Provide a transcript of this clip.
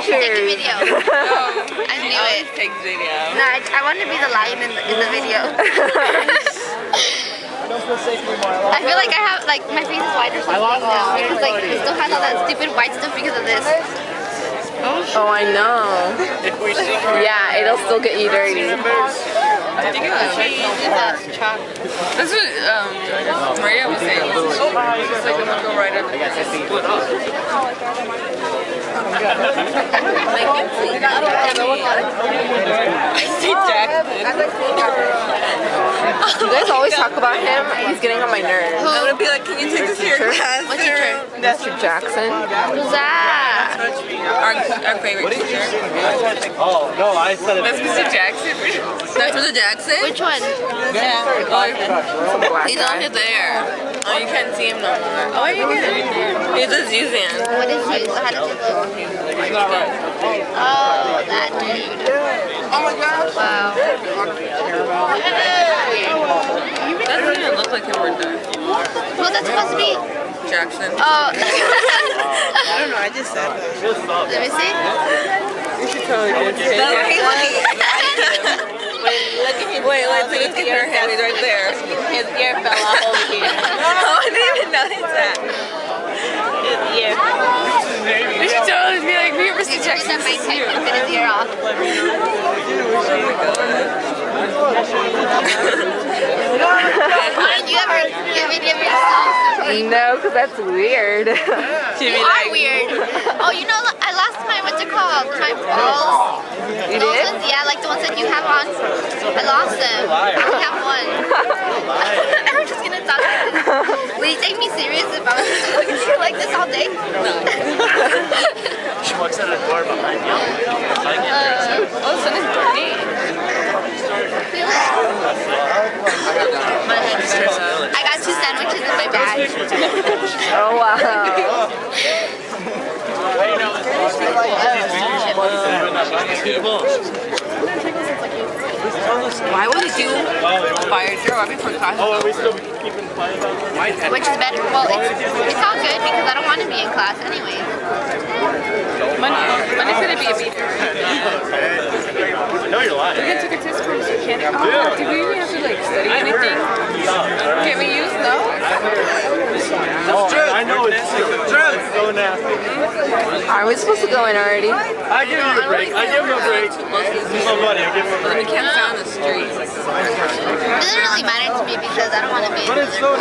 pictures. Take a video. I knew it. Take video. No, I want to be the lion in the video. I feel like I have, like, my face is white or something now. It's like, it still has all that stupid white stuff because of this. Oh, I know. Yeah, it'll still get you dirty. I think it was That's what Maria was saying. It's like I'm gonna go right under this. Split up. I see Jackson. You guys always talk about him. He's getting on my nerves. I'm gonna be like, can you take this to your class? What teacher? Mr. Jackson. Who's that? Our favorite teacher. Oh, no, I said it. That's Mr. Jackson. That's Mr. Jackson? Which one? Yeah. Some black He's guy. over there. Oh, you can't see him no more. Oh, you get it. He's a Zuzan. What is he? How does he look? Oh, that dude. Oh my gosh. Wow. That doesn't even look like him right there. Who's that supposed to be? Jackson. Oh. I don't know, I just said that. Let me see. You should totally do it. That's what he's looking. Wait, let's see. Look at her hand. He's right there. His ear fell off over here. Oh, I didn't even notice that. His ear. You should totally be like, me or Mr. Jackson. My type and fit his ear off. Did you ever get a video of yourself? No, because that's weird. You are weird. Oh, you know, I last time, what's it called? My balls. You Those did? ones, yeah, like the ones that you have on. I lost them. I only have one. I'm just gonna talk like this. Will you take me serious if I was just looking at you like this all day? No. She walks out of the door behind you. Oh, so this is Brittany. I got 2 sandwiches in my bag. Oh, wow. Why would he do fire drill right before class? Oh, are we still keeping quiet about that? Which is better? Well, it's all good because I don't want to be in class anyway. Monday's gonna be a beater. No, you're lying. We took a test for mechanic. Oh, did we even have to like study anything? Can we use those? I know it's so nasty. Are we supposed to go in already? I give you a break. I give him a break. Oh, buddy, I give him a break. We can't sound the street. It doesn't really matter to me because I don't want to be in But it's so